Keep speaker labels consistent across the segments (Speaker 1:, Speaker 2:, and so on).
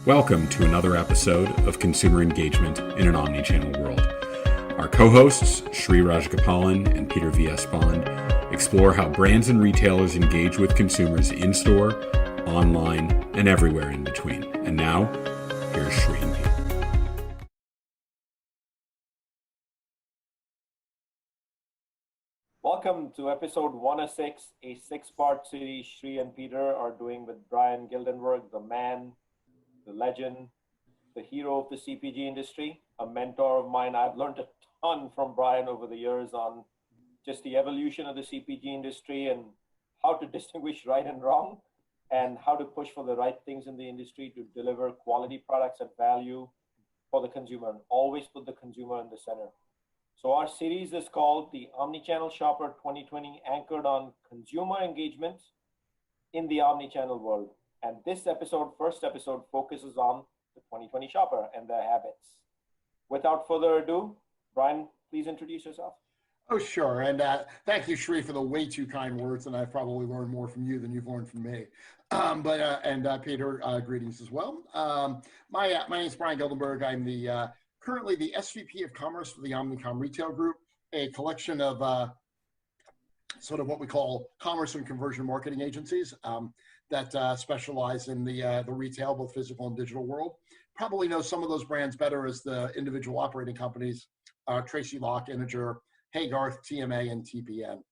Speaker 1: Welcome to another episode of Consumer Engagement in an Omnichannel World. Our co-hosts, Sri Rajagopalan and Peter V.S. Bond, explore how brands and retailers engage with consumers in-store, online, and everywhere in between. And now, here's Sri and Peter.
Speaker 2: Welcome to episode 106, a six-part series Sri and Peter are doing with Bryan Gildenberg, the man, the legend, the hero of the CPG industry, a mentor of mine. I've learned a ton from Bryan over the years on just the evolution of the CPG industry and how to distinguish right and wrong and how to push for the right things in the industry to deliver quality products at value for the consumer and always put the consumer in the center. So our series is called the Omnichannel Shopper 2020, anchored on consumer engagement in the omnichannel world. And this episode, first episode, focuses on the 2020 shopper and their habits. Without further ado, Bryan, please introduce yourself.
Speaker 3: Oh, sure. And thank you, Sri, for the way too kind words. And I've probably learned more from you than you've learned from me. Peter, greetings as well. My name is Bryan Gildenberg. I'm currently the SVP of Commerce for the Omnicom Retail Group, a collection of sort of what we call commerce and conversion marketing agencies that specialize in the retail, both physical and digital world. Probably know some of those brands better as the individual operating companies, Tracy Locke, Integer, Haygarth, TMA, and TPN.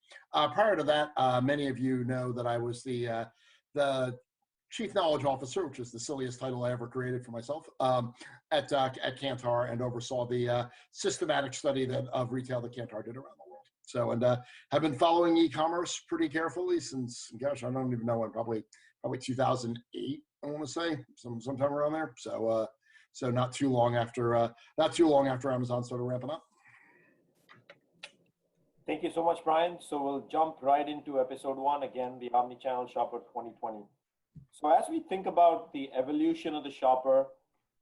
Speaker 3: Prior to that, many of you know that I was the Chief Knowledge Officer, which is the silliest title I ever created for myself, at Kantar, and oversaw the systematic study of retail that Kantar did around the world. So, and have been following e-commerce pretty carefully since, gosh, I don't even know when, probably 2008, I want to say, sometime around there. So, so not too long after Amazon started ramping up.
Speaker 2: Thank you so much, Bryan. So we'll jump right into episode 1, again, the Omnichannel Shopper 2020. So as we think about the evolution of the shopper,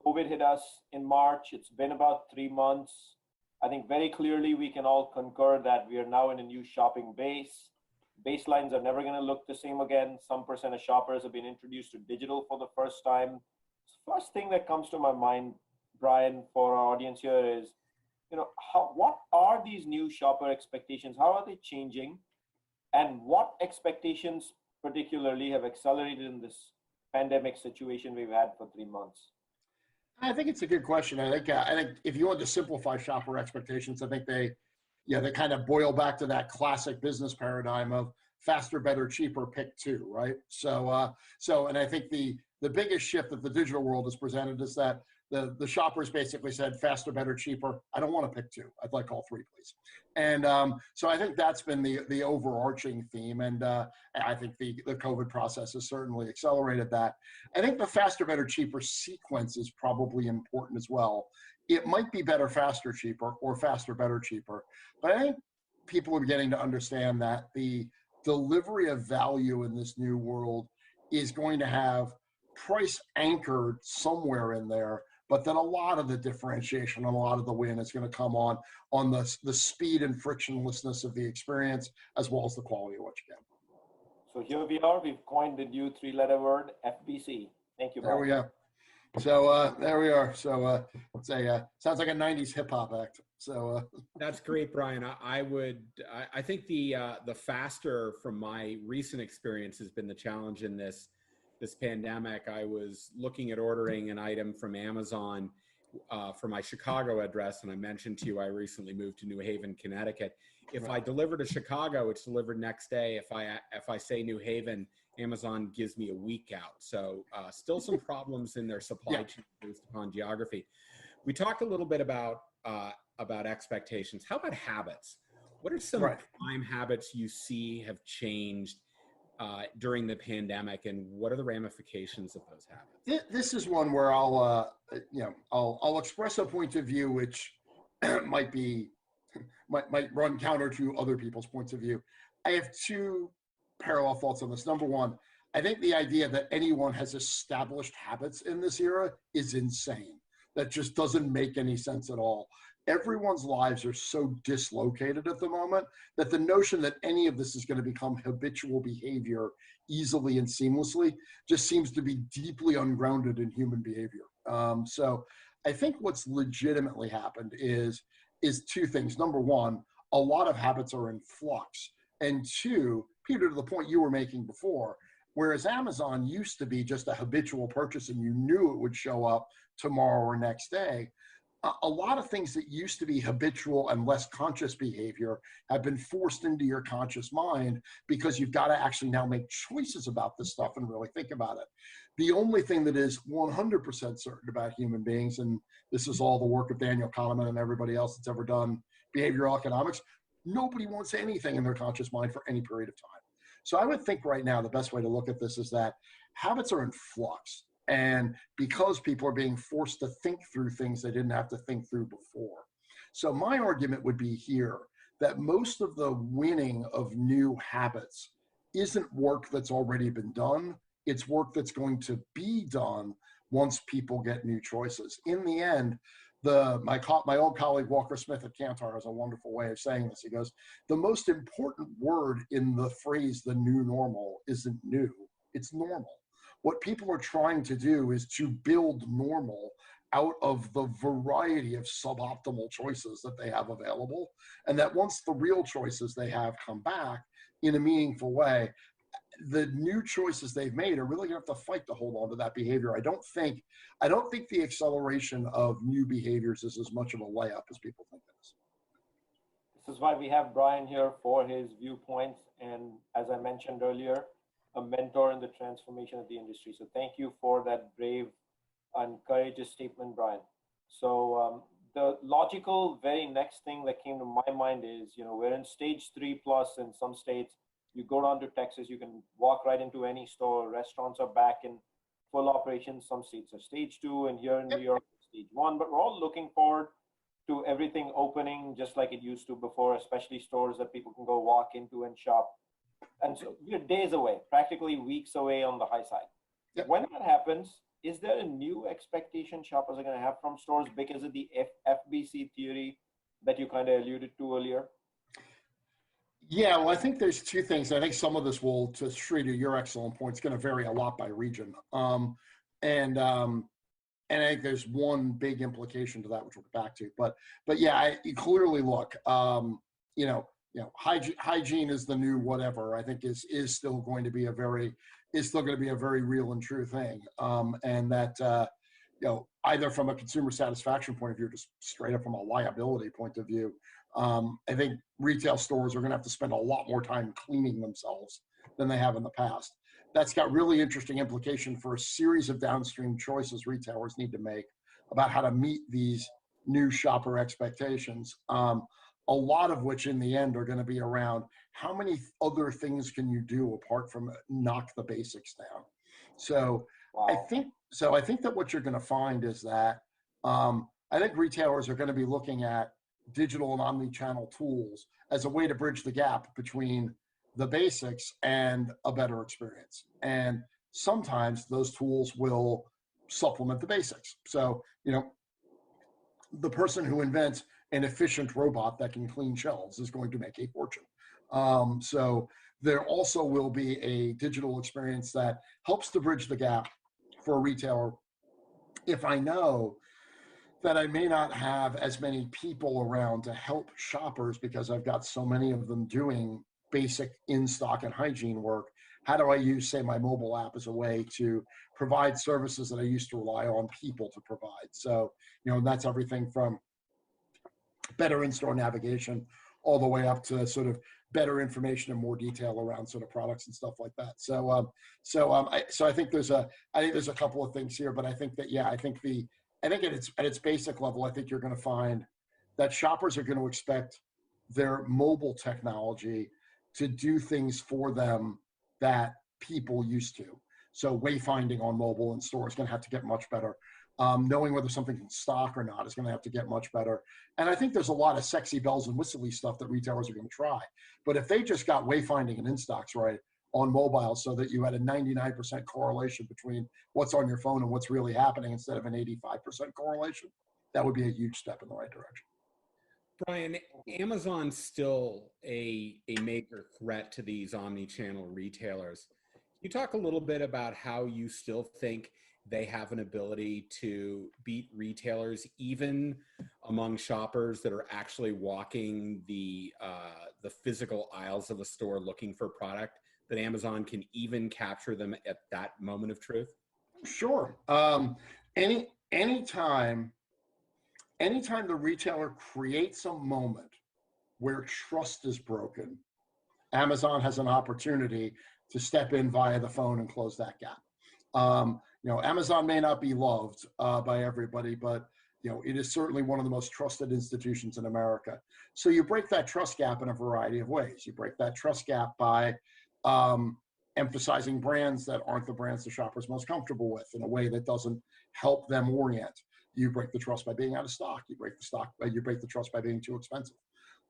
Speaker 2: COVID hit us in March. It's been about 3 months. I think very clearly we can all concur that we are now in a new shopping base. Baselines are never going to look the same again. Some percent of shoppers have been introduced to digital for the first time. First thing that comes to my mind, Bryan, for our audience here is, what are these new shopper expectations? How are they changing? And what expectations particularly have accelerated in this pandemic situation we've had for 3 months?
Speaker 3: I think it's a good question. I think if you want to simplify shopper expectations, I think they kind of boil back to that classic business paradigm of faster, better, cheaper, pick two, right? So, and I think the biggest shift that the digital world has presented is that the shoppers basically said faster, better, cheaper. I don't want to pick two. I'd like all three, please. And so I think that's been the overarching theme. And I think the COVID process has certainly accelerated that. I think the faster, better, cheaper sequence is probably important as well. It might be better, faster, cheaper, or faster, better, cheaper. But I think people are beginning to understand that the delivery of value in this new world is going to have price anchored somewhere in there, but then a lot of the differentiation and a lot of the win is going to come on the speed and frictionlessness of the experience, as well as the quality of what you get.
Speaker 2: So here we are. We've coined the new 3-letter word, FBC. Thank you, Bryan.
Speaker 3: There we go. So there we are. So it's sounds like a 90s hip hop act. So
Speaker 1: That's great, Bryan. I think the faster, from my recent experience, has been the challenge in this pandemic. I was looking at ordering an item from Amazon for my Chicago address, and I mentioned to you I recently moved to New Haven, Connecticut. If I deliver to Chicago, it's delivered next day. If I say New Haven, Amazon gives me a week out. So still some problems in their supply chain based upon geography. We talked a little bit about expectations. How about habits? What are some prime habits you see have changed during the pandemic, and what are the ramifications of those habits?
Speaker 3: This is one where I'll express a point of view which might run counter to other people's points of view. I have two parallel thoughts on this. Number one, I think the idea that anyone has established habits in this era is insane. That just doesn't make any sense at all. everyone's lives are so dislocated at the moment that the notion that any of this is going to become habitual behavior easily and seamlessly just seems to be deeply ungrounded in human behavior. So I think what's legitimately happened is two things. Number one, a lot of habits are in flux. And two, Peter, to the point you were making before, whereas Amazon used to be just a habitual purchase and you knew it would show up tomorrow or next day, a lot of things that used to be habitual and less conscious behavior have been forced into your conscious mind because you've got to actually now make choices about this stuff and really think about it. The only thing that is 100% certain about human beings, and this is all the work of Daniel Kahneman and everybody else that's ever done behavioral economics, nobody wants anything in their conscious mind for any period of time. So I would think right now the best way to look at this is that habits are in flux. And because people are being forced to think through things they didn't have to think through before. So my argument would be here that most of the winning of new habits isn't work that's already been done. It's work that's going to be done once people get new choices. In the end, my old colleague Walker Smith at Kantar has a wonderful way of saying this. He goes, the most important word in the phrase the new normal isn't new, it's normal. What people are trying to do is to build normal out of the variety of suboptimal choices that they have available. And that once the real choices they have come back in a meaningful way, the new choices they've made are really gonna have to fight to hold on to that behavior. I don't think the acceleration of new behaviors is as much of a layup as people think it is.
Speaker 2: This is why we have Bryan here for his viewpoints. And as I mentioned earlier, a mentor in the transformation of the industry. So thank you for that brave and courageous statement, Bryan. So the logical very next thing that came to my mind is, we're in stage 3+ in some states. You go down to Texas, you can walk right into any store. Restaurants are back in full operation. Some states are stage 2, and here in New York, stage 1. But we're all looking forward to everything opening just like it used to before, especially stores that people can go walk into and shop. And so we're days away, practically weeks away on the high side. Yep. When that happens, is there a new expectation shoppers are going to have from stores because of the FBC theory that you kind of alluded to earlier?
Speaker 3: Yeah, well, I think there's two things. I think some of this will, to Sri, to your excellent point, it's going to vary a lot by region. And I think there's one big implication to that, which we'll get back to. But yeah, you clearly look, hygiene is the new whatever. I think is still going to be a very real and true thing. And that either from a consumer satisfaction point of view, just straight up from a liability point of view, I think retail stores are going to have to spend a lot more time cleaning themselves than they have in the past. That's got really interesting implication for a series of downstream choices retailers need to make about how to meet these new shopper expectations. A lot of which in the end are going to be around how many other things can you do apart from knock the basics down. So wow. I think that what you're going to find is that I think retailers are going to be looking at digital and omni-channel tools as a way to bridge the gap between the basics and a better experience. And sometimes those tools will supplement the basics. So, the person who invents an efficient robot that can clean shelves is going to make a fortune. So there also will be a digital experience that helps to bridge the gap for a retailer. If I know that I may not have as many people around to help shoppers because I've got so many of them doing basic in-stock and hygiene work, how do I use, say, my mobile app as a way to provide services that I used to rely on people to provide? So, that's everything from better in-store navigation all the way up to sort of better information and more detail around sort of products and stuff like that. So I think there's a couple of things here, but I think that, yeah, I think at its basic level, I think you're going to find that shoppers are going to expect their mobile technology to do things for them that people used to. So wayfinding on mobile in store is going to have to get much better. Knowing whether something's in stock or not is going to have to get much better. And I think there's a lot of sexy bells and whistly stuff that retailers are going to try. But if they just got wayfinding and in-stocks right on mobile so that you had a 99% correlation between what's on your phone and what's really happening instead of an 85% correlation, that would be a huge step in the right direction.
Speaker 1: Bryan, Amazon's still a major threat to these omni-channel retailers. Can you talk a little bit about how you still think they have an ability to beat retailers, even among shoppers that are actually walking the physical aisles of a store looking for product, that Amazon can even capture them at that moment of truth?
Speaker 3: Sure. Anytime the retailer creates a moment where trust is broken, Amazon has an opportunity to step in via the phone and close that gap. Amazon may not be loved by everybody, but it is certainly one of the most trusted institutions in America. So you break that trust gap in a variety of ways. You break that trust gap by emphasizing brands that aren't the brands the shopper's most comfortable with in a way that doesn't help them orient. You break the trust by being out of stock. You break the trust by being too expensive.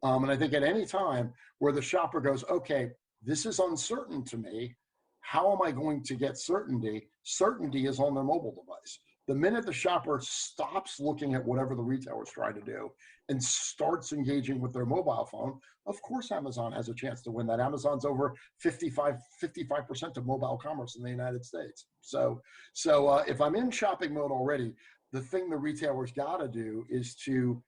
Speaker 3: And I think at any time where the shopper goes, okay, this is uncertain to me, how am I going to get certainty? Certainty is on their mobile device. The minute the shopper stops looking at whatever the retailer is trying to do and starts engaging with their mobile phone, of course Amazon has a chance to win that. Amazon's over 55% of mobile commerce in the United States. So if I'm in shopping mode already, the thing the retailer's got to do is to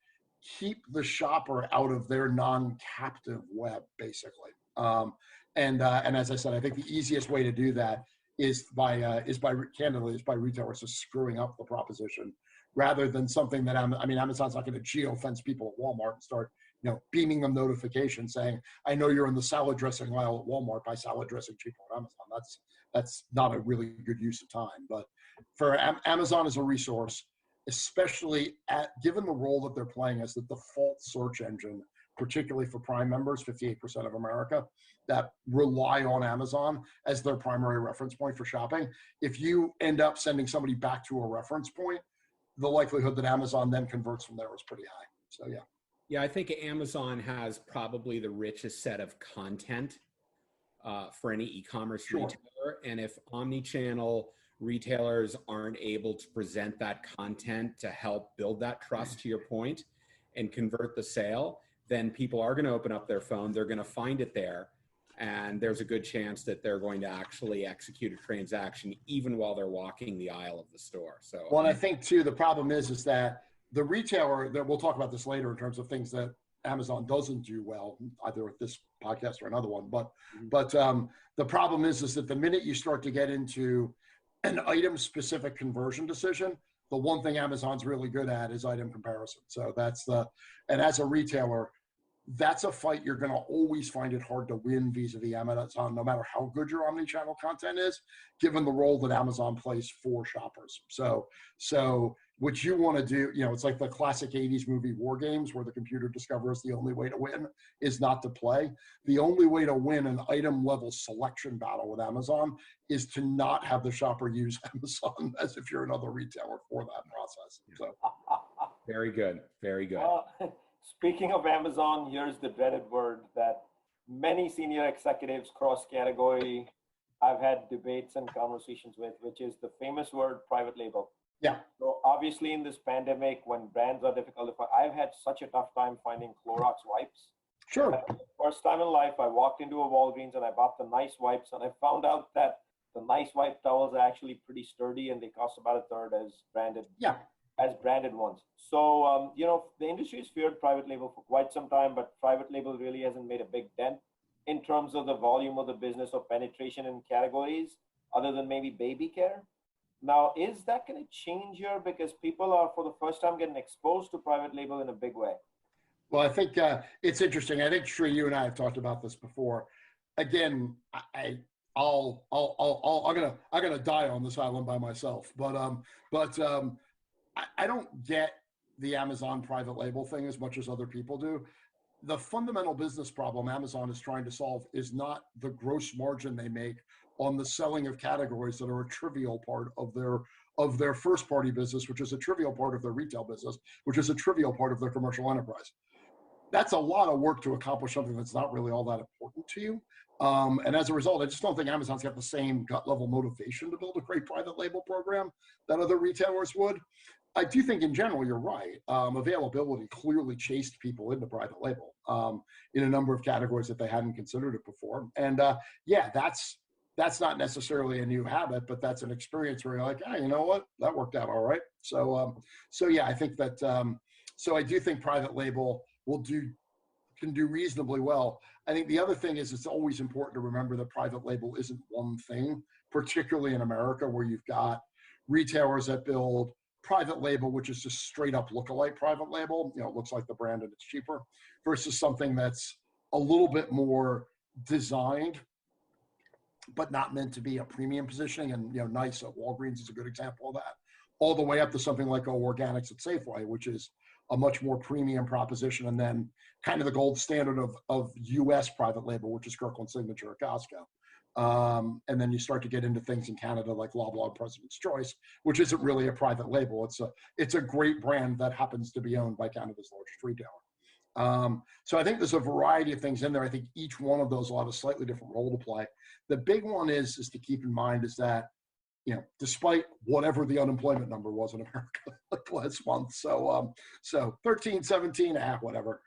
Speaker 3: keep the shopper out of their non-captive web, basically. And as I said, I think the easiest way to do that is by retailers just screwing up the proposition, rather than something that Amazon's not going to geo-fence people at Walmart and start beaming them notifications saying, I know you're in the salad dressing aisle at Walmart, buy salad dressing cheaper at Amazon. That's not a really good use of time. But for Amazon as a resource, especially given the role that they're playing as the default search engine, particularly for Prime members, 58% of America, that rely on Amazon as their primary reference point for shopping. If you end up sending somebody back to a reference point, the likelihood that Amazon then converts from there is pretty high. So yeah.
Speaker 1: Yeah, I think Amazon has probably the richest set of content for any e-commerce retailer. And if omni-channel retailers aren't able to present that content to help build that trust, to your point, and convert the sale, then people are going to open up their phone, they're going to find it there, and there's a good chance that they're going to actually execute a transaction even while they're walking the aisle of the store. So,
Speaker 3: well, and I think too, the problem is that the retailer, that we'll talk about this later in terms of things that Amazon doesn't do well, either with this podcast or another one, but the problem is that the minute you start to get into an item specific conversion decision, the one thing Amazon's really good at is item comparison. So and as a retailer, that's a fight you're going to always find it hard to win vis-a-vis Amazon, no matter how good your omni-channel content is, given the role that Amazon plays for shoppers. So what you want to do, it's like the classic 80s movie War Games, where the computer discovers the only way to win is not to play. The only way to win an item level selection battle with Amazon is to not have the shopper use Amazon as if you're another retailer for that process. So
Speaker 1: very good. Very good.
Speaker 2: Speaking of Amazon, here's the dreaded word that many senior executives cross category I've had debates and conversations with, which is the famous word private label.
Speaker 3: Yeah.
Speaker 2: So obviously in this pandemic, when brands are difficult, I've had such a tough time finding Clorox wipes.
Speaker 3: Sure.
Speaker 2: First time in life, I walked into a Walgreens and I bought the nice wipes, and I found out that the nice wipe towels are actually pretty sturdy and they cost about a third as branded ones. So, the industry has feared private label for quite some time, but private label really hasn't made a big dent in terms of the volume of the business or penetration in categories other than maybe baby care. Now, is that going to change here because people are for the first time getting exposed to private label in a big way?
Speaker 3: Well, I think it's interesting. I think Sri, you and I have talked about this before. Again, I'm gonna die on this island by myself. But I don't get the Amazon private label thing as much as other people do. The fundamental business problem Amazon is trying to solve is not the gross margin they make on the selling of categories that are a trivial part of their first party business, which is a trivial part of their retail business, which is a trivial part of their commercial enterprise. that's a lot of work to accomplish something that's not really all that important to you. And as a result, I just don't think Amazon's got the same gut level motivation to build a great private label program that other retailers would. I do think in general, you're right. Availability clearly chased people into private label in a number of categories that they hadn't considered it before. And yeah, that's not necessarily a new habit, but that's an experience where you're like, ah, you know what, that worked out all right. So yeah, I think that, so I do think private label can do reasonably well. I think the other thing is it's always important to remember that private label isn't one thing, particularly in America where you've got retailers that build private label, which is just straight up lookalike private label. You know, it looks like the brand and it's cheaper, versus something that's a little bit more designed, but not meant to be a premium positioning. And, you know, Nice at Walgreens is a good example of that, all the way up to something like Organics at Safeway, which is a much more premium proposition, and then kind of the gold standard of US private label, which is Kirkland Signature at Costco. And then you start to get into things in Canada like Loblaw President's Choice, which isn't really a private label. It's a great brand that happens to be owned by Canada's largest retailer. So I think there's a variety of things in there. I think each one of those will have a slightly different role to play. The big one is to keep in mind is that, you know, despite whatever the unemployment number was in America like last month, so 13, 17, whatever.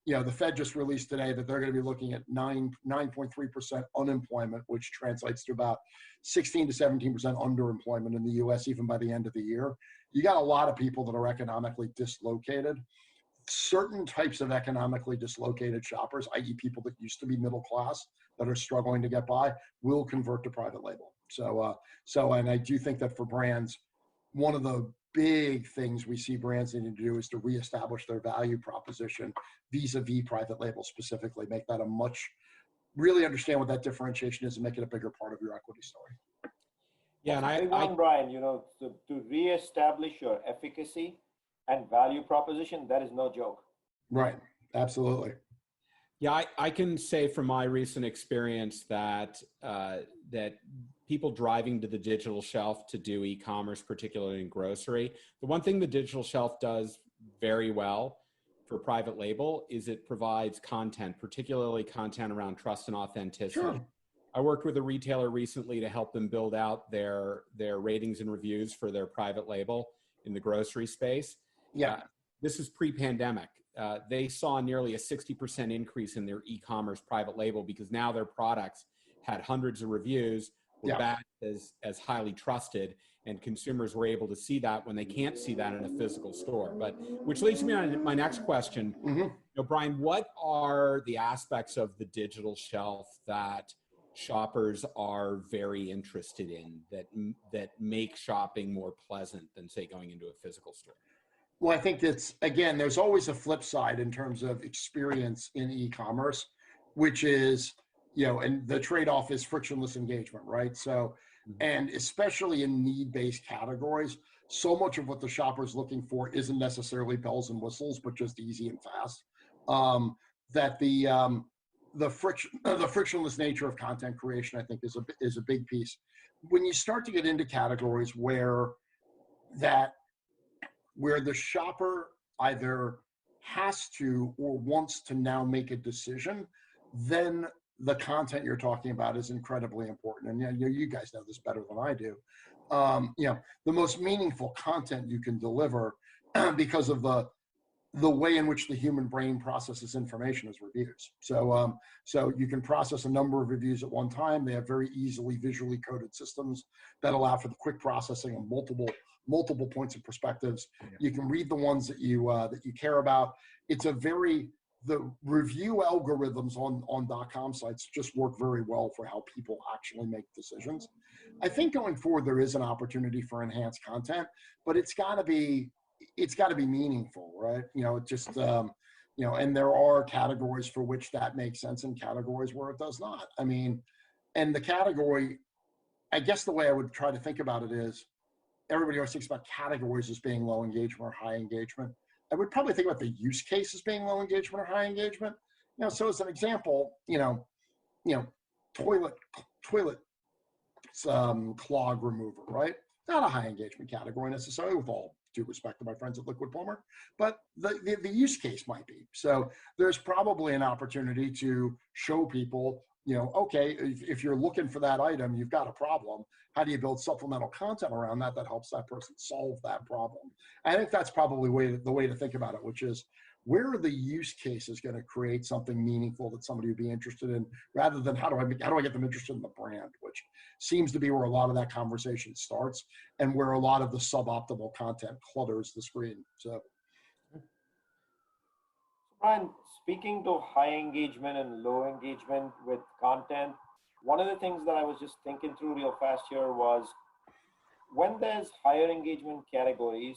Speaker 3: You know, the Fed just released today that they're going to be looking at 9.3% unemployment, which translates to about 16 to 17% underemployment in the U.S. even by the end of the year. You got a lot of people that are economically dislocated. Certain types of economically dislocated shoppers, i.e. people that used to be middle class that are struggling to get by, will convert to private label. And I do think that for brands, one of the big things we see brands needing to do is to reestablish their value proposition vis-a-vis private label specifically, make that really understand what that differentiation is and make it a bigger part of your equity story.
Speaker 2: Yeah, and Brian, you know, to reestablish your efficacy and value proposition, that is no joke.
Speaker 3: Right, absolutely.
Speaker 1: Yeah, I can say from my recent experience that that people driving to the digital shelf to do e-commerce, particularly in grocery, the one thing the digital shelf does very well for private label is it provides content, particularly content around trust and authenticity. Sure. I worked with a retailer recently to help them build out their ratings and reviews for their private label in the grocery space.
Speaker 3: Yeah.
Speaker 1: This is pre-pandemic. They saw nearly a 60% increase in their e-commerce private label because now their products had hundreds of reviews, were backed as highly trusted, and consumers were able to see that when they can't see that in a physical store. But which leads me to my next question. Mm-hmm. You know, Brian, what are the aspects of the digital shelf that shoppers are very interested in that make shopping more pleasant than, say, going into a physical store?
Speaker 3: Well, I think that's, again, there's always a flip side in terms of experience in e-commerce, which is, you know, and the trade-off is frictionless engagement, right? So, and especially in need-based categories, so much of what the shopper's looking for isn't necessarily bells and whistles, but just easy and fast. That the frictionless nature of content creation, I think, is a big piece. When you start to get into categories where the shopper either has to or wants to now make a decision, then the content you're talking about is incredibly important. And you guys know this better than I do. You know, the most meaningful content you can deliver because of the way in which the human brain processes information is reviews. So you can process a number of reviews at one time. They have very easily visually coded systems that allow for the quick processing of multiple points of perspectives. You can read the ones that you care about. The review algorithms on .com sites just work very well for how people actually make decisions. I think going forward, there is an opportunity for enhanced content, but it's got to be meaningful, right? You know, just, you know, and there are categories for which that makes sense and categories where it does not. I mean, and the category, I guess the way I would try to think about it is, everybody always thinks about categories as being low engagement or high engagement. I would probably think about the use case as being low engagement or high engagement. You know, so as an example, you know, toilet clog remover, right? not a high engagement category necessarily, with all due respect to my friends at Liquid Plumber, but the use case might be. So there's probably an opportunity to show people, okay, if you're looking for that item, you've got a problem. How do you build supplemental content around that helps that person solve that problem? I think that's probably the way to think about it, which is, where are the use cases going to create something meaningful that somebody would be interested in, rather than how do I get them interested in the brand, which seems to be where a lot of that conversation starts, and where a lot of the suboptimal content clutters the screen. So,
Speaker 2: Bryan, speaking to high engagement and low engagement with content, one of the things that I was just thinking through real fast here was, when there's higher engagement categories,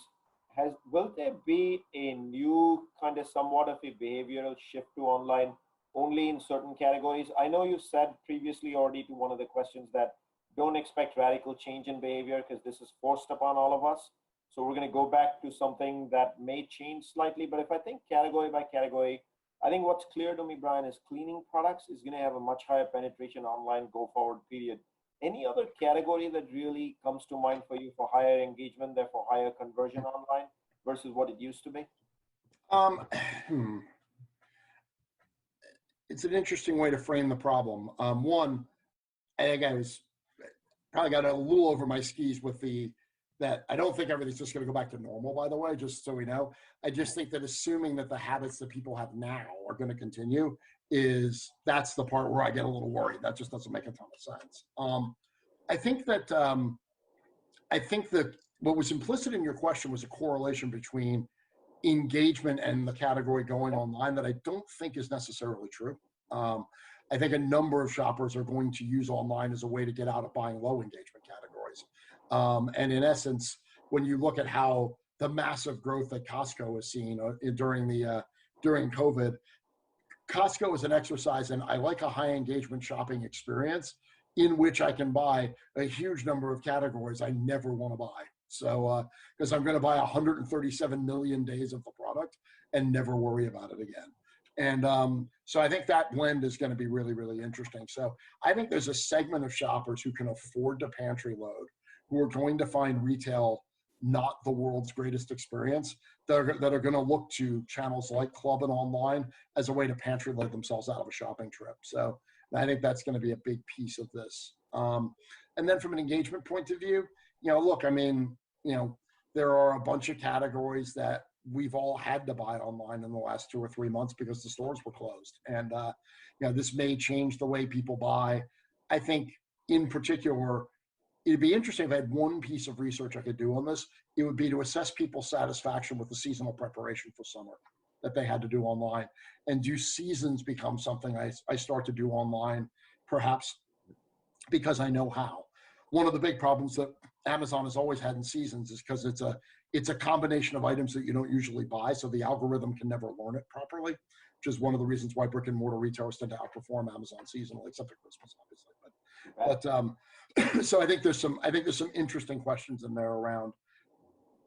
Speaker 2: will there be a new kind of somewhat of a behavioral shift to online only in certain categories? I know you said previously already to one of the questions that don't expect radical change in behavior because this is forced upon all of us. So we're going to go back to something that may change slightly. But if I think category by category, I think what's clear to me, Bryan, is cleaning products is going to have a much higher penetration online go forward period. Any other category that really comes to mind for you for higher engagement, therefore higher conversion online versus what it used to be?
Speaker 3: It's an interesting way to frame the problem. One, I think I was probably got a little over my skis with that I don't think everything's just going to go back to normal, by the way, just so we know. I just think that assuming that the habits that people have now are going to continue, that's the part where I get a little worried. That just doesn't make a ton of sense. I think that what was implicit in your question was a correlation between engagement and the category going online that I don't think is necessarily true. I think a number of shoppers are going to use online as a way to get out of buying low engagement categories. And in essence, when you look at how the massive growth that Costco has seen during COVID, Costco is an exercise in, I like a high engagement shopping experience in which I can buy a huge number of categories I never want to buy. So, because I'm going to buy 137 million days of the product and never worry about it again. And so I think that blend is going to be really, really interesting. So I think there's a segment of shoppers who can afford to pantry load, who are going to find retail not the world's greatest experience, that are going to look to channels like Club and online as a way to pantry load themselves out of a shopping trip. So I think that's going to be a big piece of this. And then from an engagement point of view, look, I mean, there are a bunch of categories that we've all had to buy online in the last 2 or 3 months because the stores were closed. And, this may change the way people buy. I think in particular, it'd be interesting if I had one piece of research I could do on this, it would be to assess people's satisfaction with the seasonal preparation for summer that they had to do online. And do seasons become something I start to do online, perhaps because I know how? One of the big problems that Amazon has always had in seasons is because it's a combination of items that you don't usually buy, so the algorithm can never learn it properly, which is one of the reasons why brick and mortar retailers tend to outperform Amazon seasonally, except at Christmas, obviously. But so I think there's some interesting questions in there around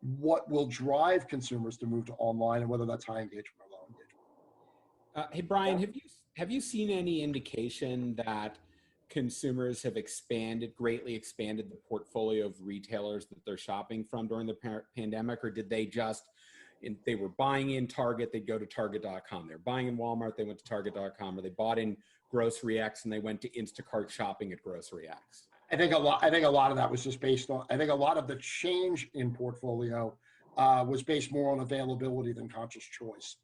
Speaker 3: what will drive consumers to move to online and whether that's high engagement or low engagement.
Speaker 1: Hey, Bryan, have you seen any indication that consumers have greatly expanded the portfolio of retailers that they're shopping from during the pandemic, or did they were buying in Target, they'd go to Target.com. They were buying in Walmart, they went to Target.com, or they bought in Grocery X and they went to Instacart shopping at Grocery X?
Speaker 3: I think a lot of that was just based on, I think a lot of the change in portfolio was based more on availability than conscious choice.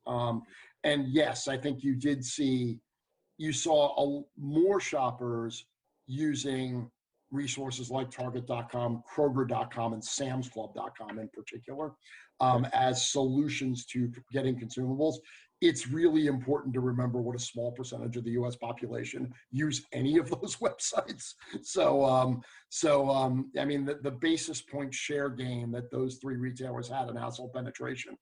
Speaker 3: And yes, I think you saw more shoppers using resources like Target.com, Kroger.com, and SamsClub.com in particular as solutions to getting consumables. It's really important to remember what a small percentage of the U.S. population use any of those websites. So I mean, the basis point share gain that those three retailers had in household penetration,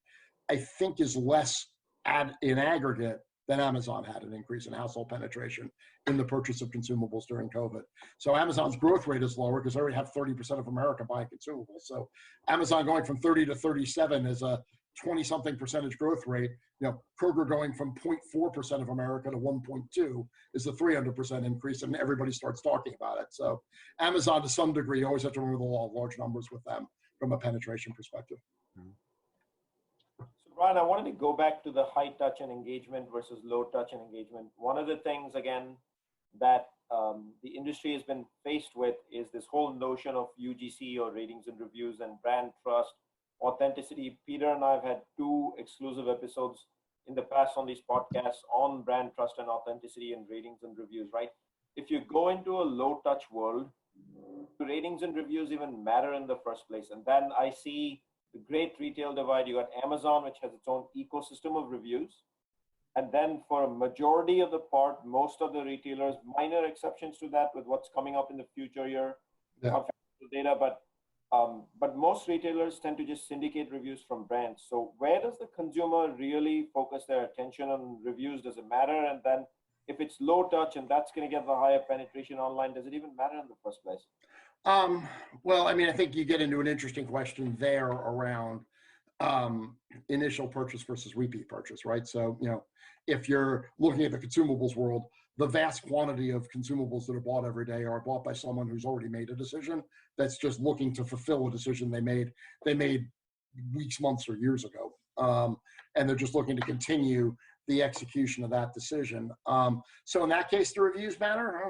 Speaker 3: I think is less in aggregate than Amazon had an increase in household penetration in the purchase of consumables during COVID. So Amazon's growth rate is lower because they already have 30% of America buying consumables. So Amazon going from 30 to 37 is a 20-something percentage growth rate, Kroger going from 0.4% of America to 1.2 is a 300% increase, and everybody starts talking about it. So Amazon, to some degree, you always have to remember the law of large numbers with them from a penetration perspective.
Speaker 2: So Bryan, I wanted to go back to the high touch and engagement versus low touch and engagement. One of the things, again, that the industry has been faced with is this whole notion of UGC, or ratings and reviews, and brand trust, authenticity. Peter and I have had 2 exclusive episodes in the past on these podcasts on brand trust and authenticity and ratings and reviews, right? If you go into a low touch world, do ratings and reviews even matter in the first place? And then I see the great retail divide. You got Amazon, which has its own ecosystem of reviews. And then for a majority of the part, most of the retailers, minor exceptions to that with what's coming up in the future here, data, but most retailers tend to just syndicate reviews from brands. So where does the consumer really focus their attention on reviews? Does it matter? And then if it's low touch and that's going to get the higher penetration online, does it even matter in the first place?
Speaker 3: Well, I mean, I think you get into an interesting question there around initial purchase versus repeat purchase, right? So, if you're looking at the consumables world, the vast quantity of consumables that are bought every day are bought by someone who's already made a decision that's just looking to fulfill a decision they made weeks, months, or years ago. And they're just looking to continue the execution of that decision. So in that case, the reviews matter?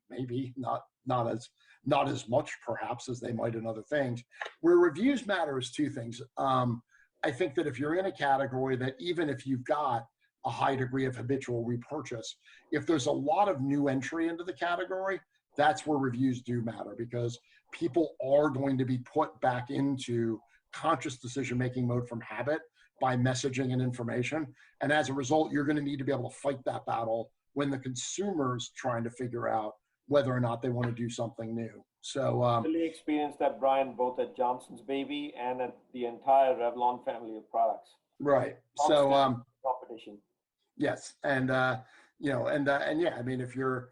Speaker 3: Maybe not as much perhaps as they might in other things. Where reviews matter is 2 things. I think that if you're in a category that, even if you've got a high degree of habitual repurchase, if there's a lot of new entry into the category, that's where reviews do matter, because people are going to be put back into conscious decision-making mode from habit by messaging and information. And as a result, you're going to need to be able to fight that battle when the consumer's trying to figure out whether or not they want to do something new. So
Speaker 2: really experienced that, Bryan, both at Johnson's Baby and at the entire Revlon family of products.
Speaker 3: Right. So
Speaker 2: competition.
Speaker 3: Yes, and yeah, I mean, if you're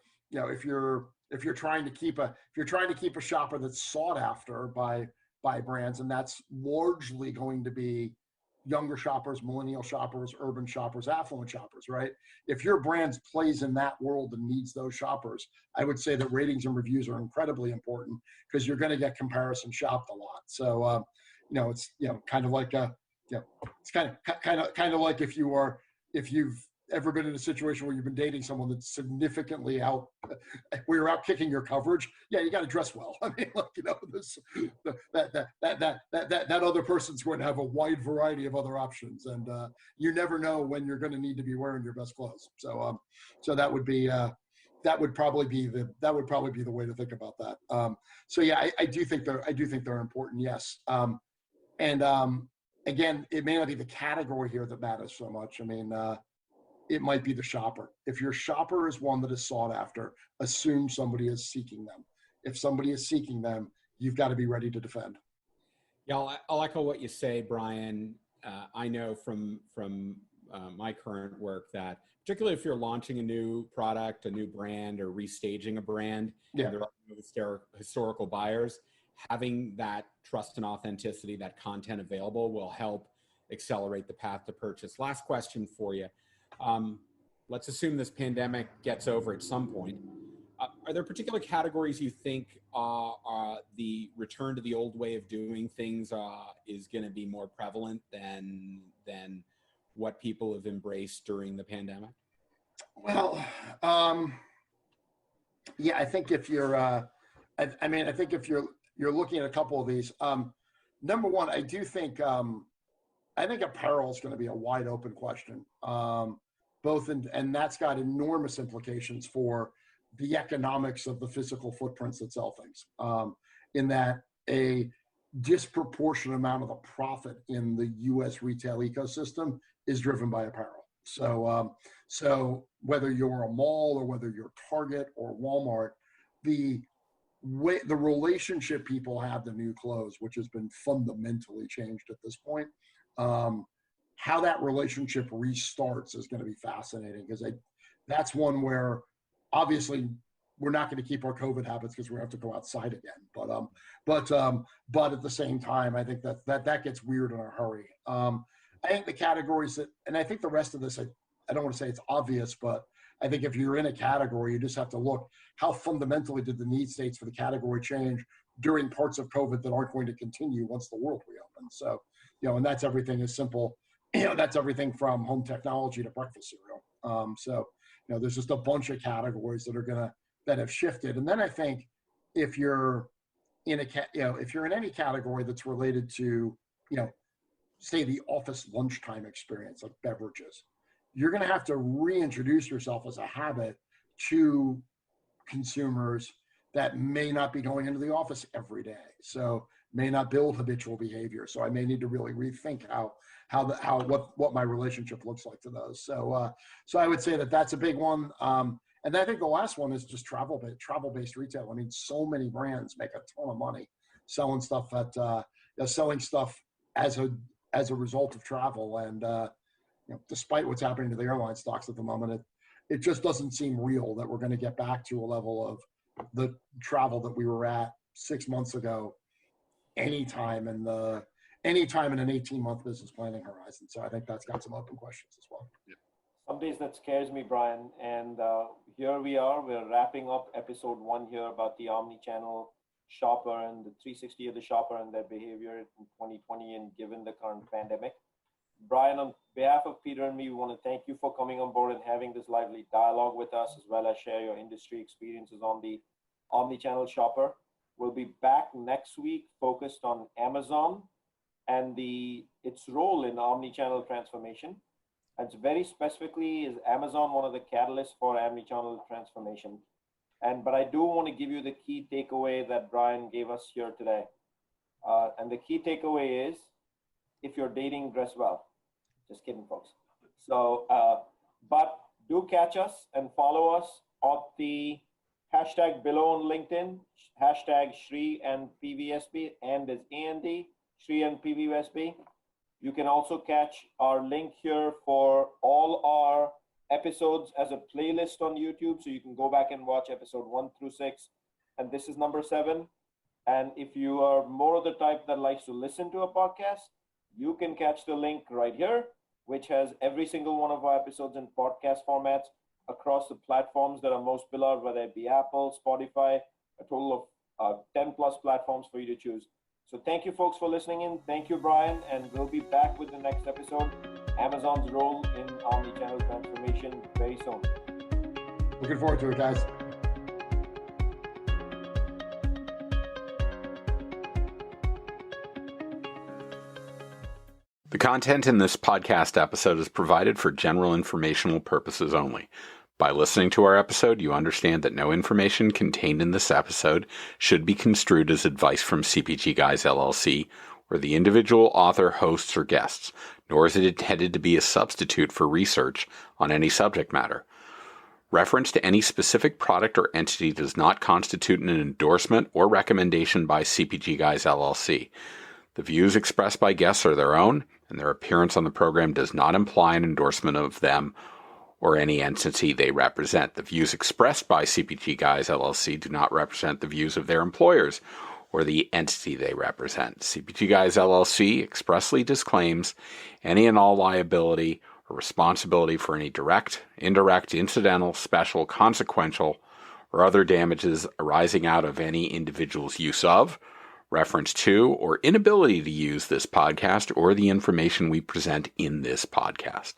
Speaker 3: trying to keep a shopper that's sought after by brands, and that's largely going to be younger shoppers, millennial shoppers, urban shoppers, affluent shoppers, right? If your brand plays in that world and needs those shoppers, I would say that ratings and reviews are incredibly important, because you're going to get comparison shopped a lot. So it's kind of like it's kind of like if you've ever been in a situation where you've been dating someone that's significantly out, where you're out kicking your coverage, yeah, you got to dress well. I mean, that other person's going to have a wide variety of other options, and you never know when you're going to need to be wearing your best clothes. So that would probably be the way to think about that. So yeah, I do think they're important. Yes. Again, it may not be the category here that matters so much. I mean, it might be the shopper. If your shopper is one that is sought after, assume somebody is seeking them. If somebody is seeking them, you've got to be ready to defend.
Speaker 1: Yeah, I'll echo what you say, Bryan. I know from my current work that, particularly if you're launching a new product, a new brand, or restaging a brand, and there are no historical buyers, having that trust and authenticity, that content available, will help accelerate the path to purchase. Last question for you. Let's assume this pandemic gets over at some point. Are there particular categories you think the return to the old way of doing things is going to be more prevalent than what people have embraced during the pandemic?
Speaker 3: Well, yeah, I think if you're, I think if you're looking at a couple of these, number one, I do think, I think apparel is going to be a wide open question. And that's got enormous implications for the economics of the physical footprints that sell things, in that a disproportionate amount of the profit in the U.S. retail ecosystem is driven by apparel. So whether you're a mall or whether you're Target or Walmart, the relationship people have to new clothes, which has been fundamentally changed at this point, how that relationship restarts is going to be fascinating, because that's one where obviously we're not going to keep our COVID habits because we have to go outside again. But at the same time, I think that gets weird in a hurry. I think the categories that, and I think the rest of this, I don't want to say it's obvious, but I think if you're in a category, you just have to look how fundamentally did the need states for the category change during parts of COVID that aren't going to continue once the world reopens. So, and that's everything as simple, that's everything from home technology to breakfast cereal. So, there's just a bunch of categories that have shifted. And then I think if you're in if you're in any category that's related to, say the office lunchtime experience, like beverages, you're going to have to reintroduce yourself as a habit to consumers that may not be going into the office every day. So may not build habitual behavior. So I may need to really rethink what my relationship looks like to those. So I would say that's a big one. And then I think the last one is just travel-based retail. I mean, so many brands make a ton of money selling stuff as a result of travel. And despite what's happening to the airline stocks at the moment, it just doesn't seem real that we're going to get back to a level of the travel that we were at 6 months ago, anytime in an 18-month business planning horizon. So I think that's got some open questions as well.
Speaker 1: Yeah.
Speaker 2: Some days that scares me, Bryan. And here we are, we're wrapping up episode 1 here about the Omnichannel shopper and the 360 of the shopper and their behavior in 2020 and given the current pandemic. Bryan, on behalf of Peter and me, we want to thank you for coming on board and having this lively dialogue with us, as well as share your industry experiences on the Omnichannel shopper. We'll be back next week focused on Amazon and its role in Omnichannel transformation. And very specifically, is Amazon one of the catalysts for Omnichannel transformation? But I do want to give you the key takeaway that Bryan gave us here today. And the key takeaway is, if you're dating, dress well. Just kidding, folks. So, but do catch us and follow us at the hashtag below on LinkedIn, hashtag Shri and PVSB, and is AND, Shri and PVSB. You can also catch our link here for all our episodes as a playlist on YouTube. So you can go back and watch episode 1 through 6. And this is number 7. And if you are more of the type that likes to listen to a podcast, you can catch the link right here, which has every single one of our episodes in podcast formats across the platforms that are most beloved, whether it be Apple, Spotify, a total of 10 plus platforms for you to choose. So thank you folks for listening in. Thank you, Bryan. And we'll be back with the next episode, Amazon's role in omnichannel transformation, very soon.
Speaker 3: Looking forward to it, guys.
Speaker 1: The content in this podcast episode is provided for general informational purposes only. By listening to our episode, you understand that no information contained in this episode should be construed as advice from CPG Guys LLC or the individual author, hosts, or guests, nor is it intended to be a substitute for research on any subject matter. Reference to any specific product or entity does not constitute an endorsement or recommendation by CPG Guys LLC. The views expressed by guests are their own, and their appearance on the program does not imply an endorsement of them or any entity they represent. The views expressed by CPG Guys LLC do not represent the views of their employers or the entity they represent. CPG Guys LLC expressly disclaims any and all liability or responsibility for any direct, indirect, incidental, special, consequential, or other damages arising out of any individual's use of, reference to, or inability to use this podcast or the information we present in this podcast.